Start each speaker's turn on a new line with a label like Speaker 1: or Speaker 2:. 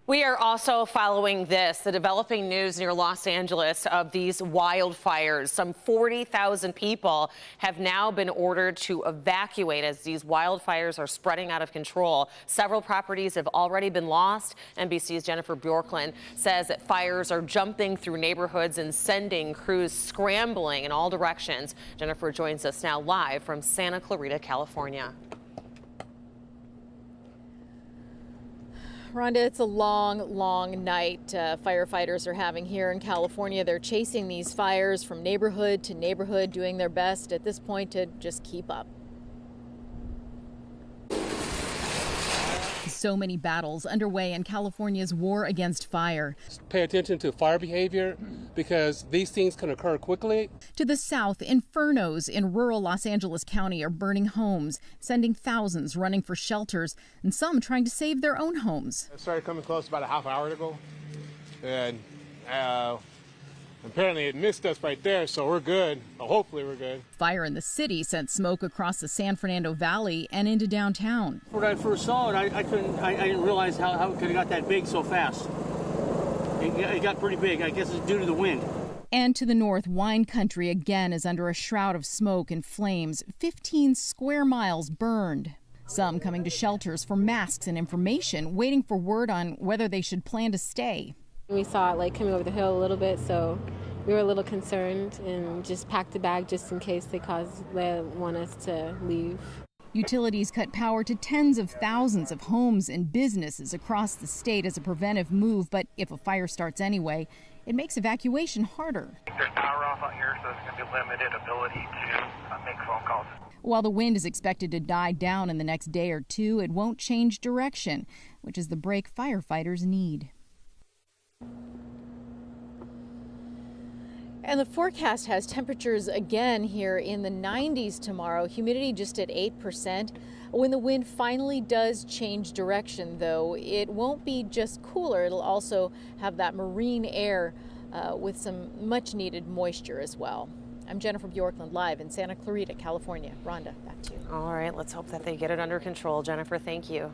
Speaker 1: We are also following this, the developing news near Los Angeles of these wildfires. Some 40,000 people have now been ordered to evacuate as these wildfires are spreading out of control. Several properties have already been lost. NBC's Jennifer Bjorklund says that fires are jumping through neighborhoods and sending crews scrambling in all directions. Jennifer joins us now live from Santa Clarita, California.
Speaker 2: Rhonda, it's a long night firefighters are having here in California. They're chasing these fires from neighborhood to neighborhood, doing their best at this point to just keep up. So many battles underway in California's war against fire.
Speaker 3: Pay attention to fire behavior because these things can occur quickly.
Speaker 2: To the south, infernos in rural Los Angeles County are burning homes, sending thousands running for shelters, and some trying to save their own homes.
Speaker 4: It started coming close about a half hour ago, and apparently it missed us right there, so we're good. Hopefully we're good.
Speaker 2: Fire in the city sent smoke across the San Fernando Valley and into downtown.
Speaker 5: When I first saw it, I didn't realize how it could have got that big so fast. It got pretty big. I guess it's due to the wind.
Speaker 2: And to the north, wine country again is under a shroud of smoke and flames. 15 square miles burned. Some coming to shelters for masks and information, waiting for word on whether they should plan to stay.
Speaker 6: We saw it like coming over the hill a little bit, so we were a little concerned and just packed a bag just in case they want us to leave.
Speaker 2: Utilities cut power to tens of thousands of homes and businesses across the state as a preventive move, but if a fire starts anyway, it makes evacuation harder.
Speaker 7: There's power off out here, so there's going to be limited ability to make phone calls.
Speaker 2: While the wind is expected to die down in the next day or two, it won't change direction, which is the break firefighters need. And the forecast has temperatures again here in the 90s tomorrow. Humidity just at 8%. When the wind finally does change direction, though, it won't be just cooler. It'll also have that marine air with some much needed moisture as well. I'm Jennifer Bjorklund, live in Santa Clarita, California. Rhonda, back to you.
Speaker 1: All right, let's hope that they get it under control. Jennifer, thank you.